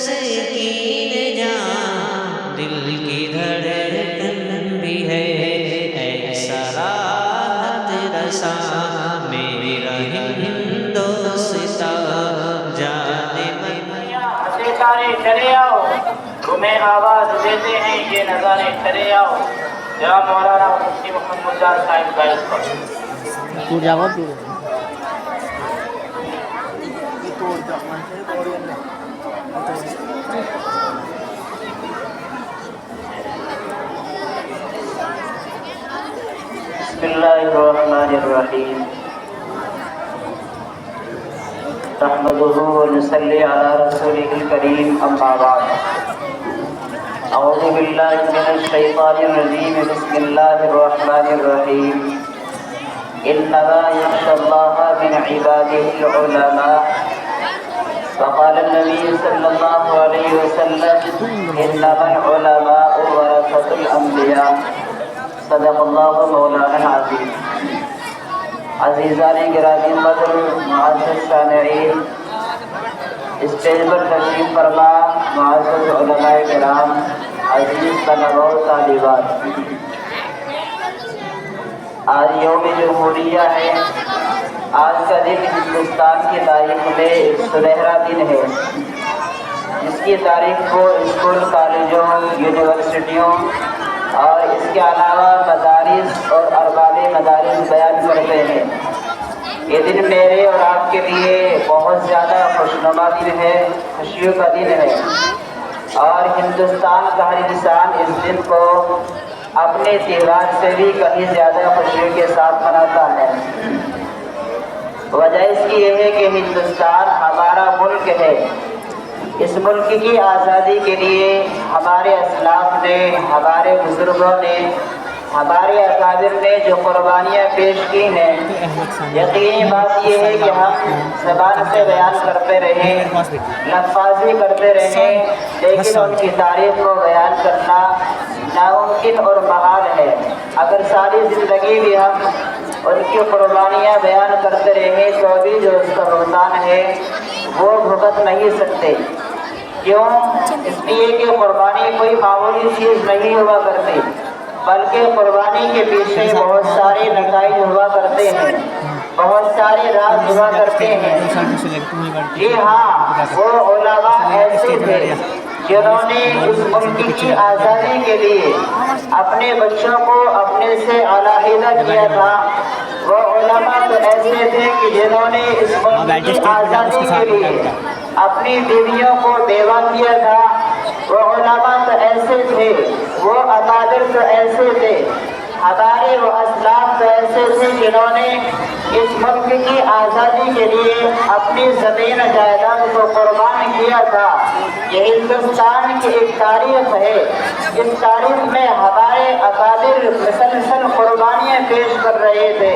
تسکین جان دل کی دھڑکن بھی ہے، ایسا راحت رسا میرا ہندوستاں جانے من۔ ستارے چلے آؤ تمہیں آواز دیتے ہیں، یہ نظارے چلے آؤ۔ جناب مولانا مفتی محمد جان صاحب کا اس پر بسم اللہ الرحمن الرحیم، نحمدہ ونصلی علی رسولہ الکریم، اما بعد۔ اعوذ باللہ من الشیطان الرجیم، بسم اللہ الرحمن الرحیم۔ انما یخشی اللہ من عبادہ العلماء، فقال النبی صلی اللہ علیہ وسلم انما العلماء ورثۃ الانبیاء، صدق اللہ مولانا العظیم۔ عزیزان گرامی قدر، معزز سامعین، اسٹیج پر تشریف فرما معزز علماء کرام، عزیز طلباء و طالبات، آج یوم جمہوریہ ہے۔ آج کا دن ہندوستان کی تاریخ میں ایک سنہرا دن ہے، جس کی تاریخ کو اسکول، کالجوں، یونیورسٹیوں اور اس کے علاوہ مدارس اور ارباب مدارس بیان کرتے ہیں۔ یہ دن میرے اور آپ کے لیے بہت زیادہ خوشنما دن ہے، خوشیوں کا دن ہے، اور ہندوستان کا ہر انسان اس دن کو اپنے تہوار سے بھی کہیں زیادہ خوشیوں کے ساتھ مناتا ہے۔ وجہ اس کی یہ ہے کہ ہندوستان ہمارا ملک ہے۔ اس ملک کی آزادی کے لیے ہمارے اسلاف نے، ہمارے بزرگوں نے، ہمارے اکابر نے جو قربانیاں پیش کی ہیں، یقینی بات یہ ہے کہ ہم زبان سے بیان کرتے رہیں، لفاظی کرتے رہیں، لیکن ان کی تاریخ کو بیان کرنا ناممکن اور محال ہے۔ اگر ساری زندگی بھی ہم ان کی قربانیاں بیان کرتے رہیں تو بھی جو اس کا بہتان ہے وہ بھگت نہیں سکتے۔ کیوں؟ اس لیے کہ قربانی کوئی معمولی چیز نہیں ہوا کرتی، بلکہ قربانی کے پیچھے بہت سارے نتائج ہوا کرتے ہیں، بہت سارے راز ہوا کرتے ہیں۔ جی ہاں، وہ علماء ایسے تھے جنہوں نے اس ملک کی آزادی کے لیے اپنے بچوں کو اپنے سے علیحدہ کیا تھا۔ وہ علماء تو ایسے تھے کہ جنہوں نے اس ملک کی آزادی کے لیے اپنی بیویوں کو بیوہ کیا تھا۔ وہ علماء تو ایسے تھے، وہ اکابر تو ایسے تھے، ہمارے وہ اسلاف تو ایسے تھے جنہوں نے اس ملک کی آزادی کے لیے اپنی زمین جائیداد کو قربان کیا تھا۔ یہ ہندوستان کی ایک تاریخ ہے۔ اس تاریخ میں ہمارے اکابر مسلسل قربانیاں پیش کر رہے تھے،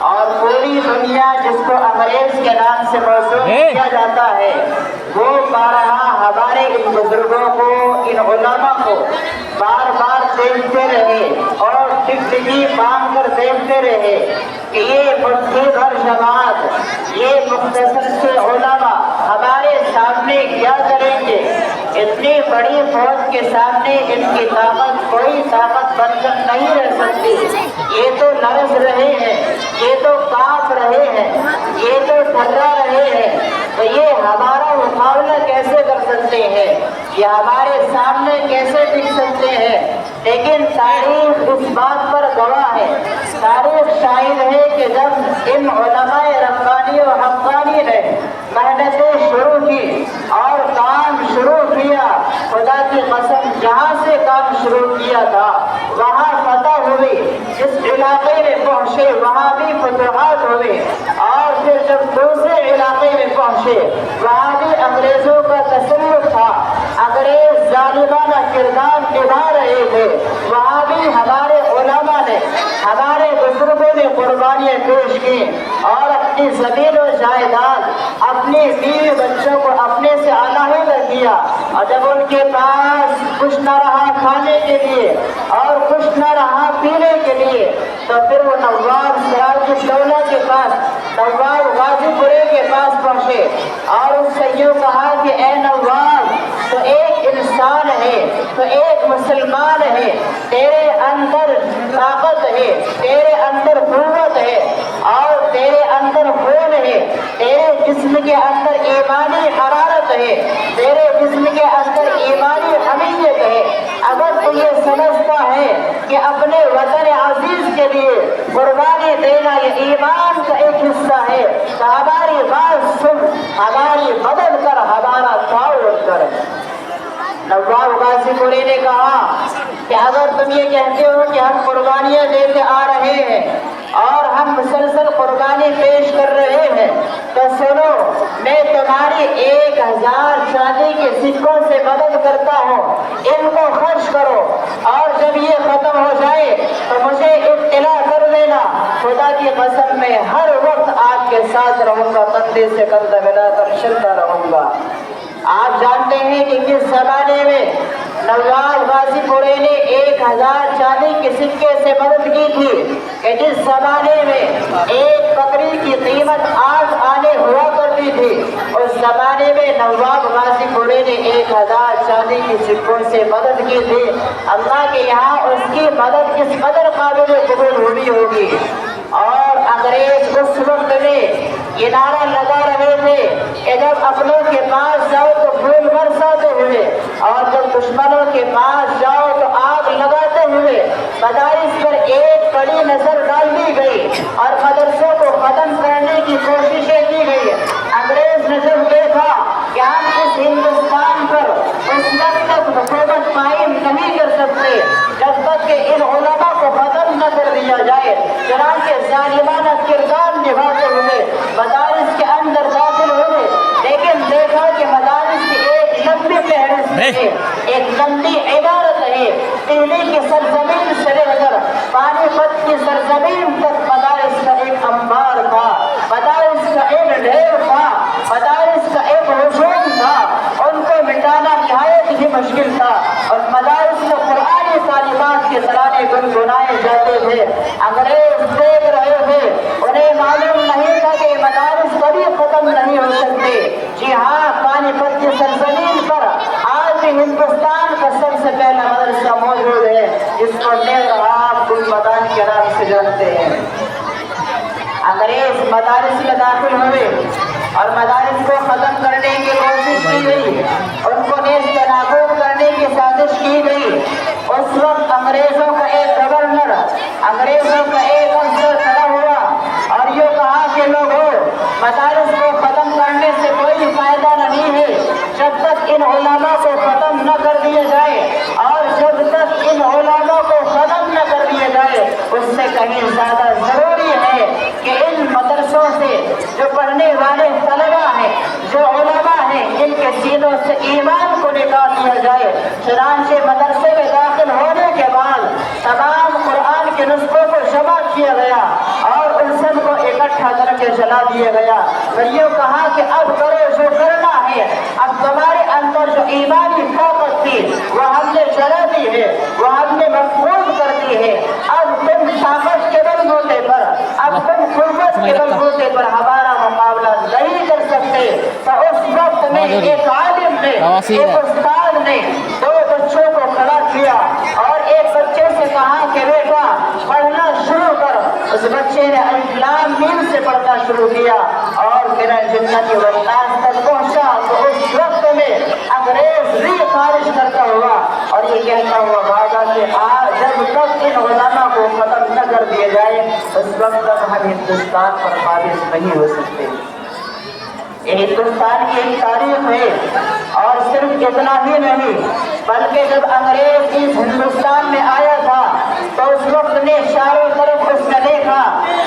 اور پوری دنیا جس کو انگریز کے نام سے موسوم کیا جاتا ہے، وہ بارہا ہمارے ان بزرگوں کو، ان علماء کو بار بار دیکھتے رہے اور ٹکٹکی باندھ کر دیکھتے رہے کہ یہ مٹھی بھر جماعت، یہ مختصر سے علماء ہمارے سامنے کیا کریں گے۔ اتنی بڑی فوج کے سامنے ان کی طاقت کوئی طاقت بن کر نہیں رہ سکتی۔ یہ تو لرز رہے ہیں، یہ تو کانپ رہے ہیں، یہ تو ٹھٹھا رہے ہیں، تو یہ ہمارا مقابلہ کیسے کر سکتے ہیں؟ یہ ہمارے سامنے کیسے ٹک سکتے ہیں؟ لیکن تاریخ اس بات پر گواہ ہے، تاریخ شاہد ہے کہ جب ان علماء ربانی و حقانی نے محنتیں شروع کی اور کام شروع کیا، خدا کی قسم جہاں سے کام شروع کیا تھا وہاں فتح ہوئی، جس علاقے میں پہنچے وہاں بھی فتوحات ہوئے، اور پھر جب دوسرے علاقے میں پہنچے وہاں بھی انگریزوں کا تسلط تھا، انگریز ظالمانہ کردار نبھا رہے تھے، وہاں بھی ہمارے علماء نے، ہمارے بزرگوں نے قربانیاں پیش کی اور اپنی زمین و جائیداد، اپنی بیوی بچوں کو اپنے سے علیحدہ کیا، اور جب ان کے پاس کچھ نہ رہا کھانے کے لیے اور کچھ نہ رہا پینے کے لیے، تو پھر وہ نواب سراج الدولہ کے پاس، نواب غازی پورے کے پاس پہنچے اور ان سے یوں کہا کہ اے نواب، کے اندر ایمانی حرارت ہے، تیرے جسم کے اندر ایمانی حمیت ہے، اگر تو یہ سمجھتا ہے کہ اپنے وطن عزیز کے لیے قربانی دینا یہ ایمان کا ایک حصہ ہے تو ہماری بات سن، ہماری مدد کر، ہمارا تعاون کر۔ نواب غازی پوری نے کہا کہ اگر تم یہ کہتے ہو کہ ہم قربانیاں دیتے آ رہے ہیں اور ہم مسلسل قربانی پیش کر رہے ہیں تو سنو، میں تمہاری 1000 چاندی کے سکوں سے مدد کرتا ہوں، ان کو خرچ کرو اور جب یہ ختم ہو جائے تو مجھے اطلاع کر دینا، خدا کی قسم میں ہر وقت آپ کے ساتھ رہوں گا، کندھے سے کندھا ملا کر چلتا رہوں گا۔ آپ جانتے ہیں کہ کس زمانے میں نواب غازی پوری نے 1000 چاندی کے سکے سے مدد کی تھی کہ جس زمانے میں ایک بکری کی قیمت 8 آنے ہوا کرتی تھی، اس زمانے میں نواب غازی پوری نے 1000 چاندی کے سکوں سے مدد کی تھی۔ اللہ کے یہاں اس کی مدد کس قدر قابل قبول ہوئی ہوگی۔ اور انگریز اس وقت میں یہ نعرہ لگا رہے تھے کہ جب اپنوں کے پاس جاؤ تو پھول برساتے ہوئے اور جب دشمنوں کے پاس جاؤ تو آگ لگاتے ہوئے مدارس پر ایک کڑی نظر ڈال دی گئی اور مدرسوں کو ختم کرنے کی کوششیں کی گئی۔ انگریز نے جب دیکھا کہ ہم اس ہندوستان پر اس وقت تک حکومت قائم نہیں کر سکتے جب تک کہ ان علماء کو ختم نہ کر دیا جائے، چنانچہ ظالمانہ کردار نبھاتے ہوئے مدارس کے اندر داخل ہوئے، لیکن دیکھا کہ مدارس کی ایک لمبی فہرست ہے، ایک لمبی عبارت ہے، دہلی کی سرزمین سے لے کر پانی پت کی سرزمین تک مدارس کا ایک انبار تھا، مدارس کا ایک ڈھیر تھا، مدارس کا ایک ہجوم تھا، ان کو مٹانا نہایت ہی مشکل تھا اور مدارس میں قرآنی تعلیمات کے ترانے گنگنائے جاتے تھے۔ انگریز دیکھ رہے تھے، انہیں معلوم نہیں تھا کہ مدارس کبھی ختم نہیں ہو سکتے۔ جی ہاں، پانی پت کی سرزمین پر آج بھی ہندوستان کا سب سے پہلا مدرسہ موجود ہے جس کو میر آپ گل مدان کے نام سے جانتے ہیں۔ انگریز مدارس میں داخل ہوئے اور مدارس کو ختم کرنے کی کوشش کی گئی، ان کو نیز نابود کرنے کی سازش کی گئی۔ اس وقت انگریزوں کا ایک گورنر، انگریزوں کا ایک افسر کھڑا ہوا اور یہ کہا کہ لوگوں، مدارس کو ختم کرنے سے کوئی فائدہ نہیں ہے جب تک ان علماء کو ختم نہ کر دیا جائے، اور جب تک ان علماء کو ختم نہ کر دیا جائے اس سے کہیں زیادہ ضروری ہے کہ ان مدرسوں سے جو پڑھنے والے طلبہ ہیں، جو علماء ہیں، ان کے سینوں سے ایمان کو نکال دیا جائے۔ چنانچہ مدرسے میں داخل ہونے کے بعد تمام قرآن کے نسخوں کو جمع کیا گیا اور ان سب کو اکٹھا کر کے جلا دیا گیا، پھر یہ کہا کہ اب کرو جو کرنا ہے، اب تمہارے اندر جو ایمانی طاقت تھی وہ ہم نے جلا دی ہے، وہ ہم نے محفوظ کر دی ہے، اب تم طاقت کے بل بوتے پر، اب تم قوت کے بل بوتے پر ہمارا مقابلہ نہیں کر سکتے۔ تو اس وقت میں ایک عالم نے، ایک استاد نے 2 بچوں کو کھڑا کیا اور ایک بچے سے کہا کہ بیٹا پڑھنا شروع کر۔ اس بچے نے الف لام میم سے پڑھنا شروع کیا اور پھر جنت والناس تک پہنچا تو اس وقت میں انگریز ری خارج کرتا ہوا اور یہ کہتا ہوا بھاگا کہ جب تک ان علماء کو ختم نہ کر دیا جائے اس وقت تک ہم ہندوستان پر قابض نہیں ہو سکتے۔ یہ ہندوستان کی ایک تاریخ ہے اور صرف اتنا ہی نہیں بلکہ جب انگریز اس ہندوستان میں آیا تھا تو اس وقت نے چاروں طرف اس نے دیکھا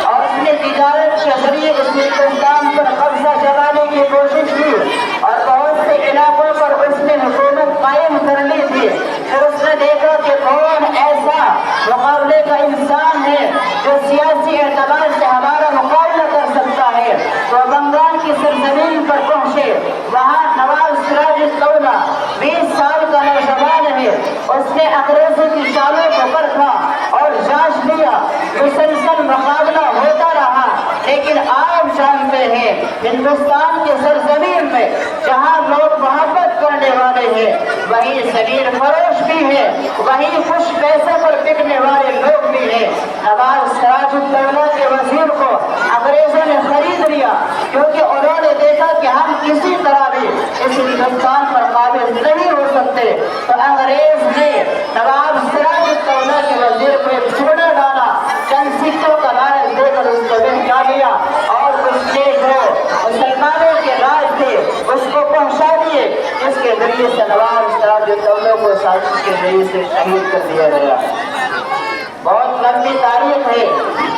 اور اس نے تجارت کے ذریعے اس ہندوستان پر قبضہ جمانے کی کوشش کی اور بہت سے علاقوں پر اس نے حکومت قائم کر لی تھی۔ پھر اس نے دیکھا کہ کون ایسا مقابلے کا انسان ہے جو سیاسی اعتبار سے ہمارا مقابلہ کر سکتا ہے، تو بنگال کی سرزمین پر پہنچے۔ وہاں نواب سراج الدولہ 20 سال کا نوجوان ہے، اس نے انگریزوں کی چالوں کو پرکھا اور جانچ لیا، مسلسل مقابلہ ہوتا رہا، لیکن آپ جانتے ہیں ہندوستان کی سرزمین میں جہاں لوگ محبت کرنے والے والے ہیں، وہی زمین فروش بھی ہے، وہی کچھ پیسے پر بکنے والے لوگ بھی ہیں۔ نواب سراج الدولہ کے وزیر کو انگریزوں نے خرید لیا کیونکہ انہوں نے دیکھا کہ ہم کسی طرح بھی اس ہندوستان پر قابض نہیں ہو سکتے، تو انگریز نے نواب سراج الدولہ کے وزیر کو ایک چوڑا ڈالا، چند سکوں کا لالچ دے کر اس کو بہکا لیا اور اس کے جو مسلمانوں کے راج تھے اس کو پہنچا دیے، جس کے ذریعے سے نواب سراج الدولہ کو سازش کے ذریعے سے شہید کر دیا گیا۔ بہت لمبی تاریخ ہے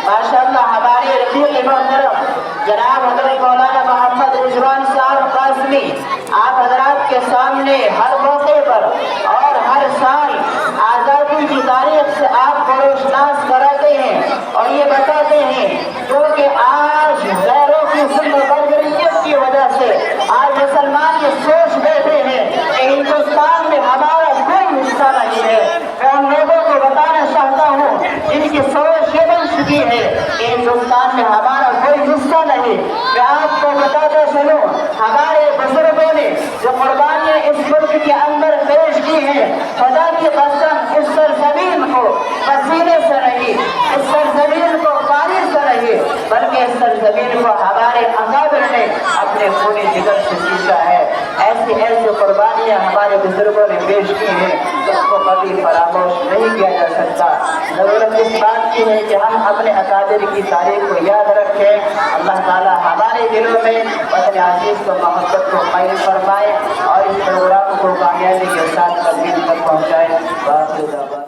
ماشاءاللہ۔ ہمارے رفیق محترم جناب حضرت مولانا محمد رضوان صاحب قاسمی آپ حضرات کے سامنے ہر موقع پر اور ہر سال آزادی کی تاریخ سے آپ کو روشناس کراتے ہیں اور یہ بتاتے ہیں کیونکہ آج غیروں کی ظلم بربریت کی وجہ سے آج مسلمان یہ سوچ بیٹھے ہیں کہ ہندوستان میں ہمارا کوئی حصہ نہیں ہے۔ میں ان لوگوں کو بتانا چاہتا ہوں جن کی سوچ یہ بن چکی ہے کہ ہندوستان میں ہمارا کوئی حصہ نہیں۔ میں آپ کو بتاتا چلوں ہمارے بزرگوں نے جو قربانیاں اس ملک کے اندر پیش کی ہیں، خدا کی قسم اس سرزمین کو پسینے سے نہیں، اس سرزمین کو پانی سے نہیں، بلکہ اس سرزمین کو ہمارے اکابر نے اپنے خون جگر سے سینچا ہے۔ ایسی ایسی قربانیاں ہمارے بزرگوں نے پیش کی ہیں اس کو کبھی فراموش نہیں کیا جا سکتا۔ ضرورت اس بات کی ہے کہ ہم اپنے اکابر کی تاریخ کو یاد رکھیں۔ اللہ تعالی ہمارے دلوں میں وطن عزیز کو محبت کو قائم فرمائے اور اس پروگرام کو کامیابی کے ساتھ تکمیل تک پہنچائے۔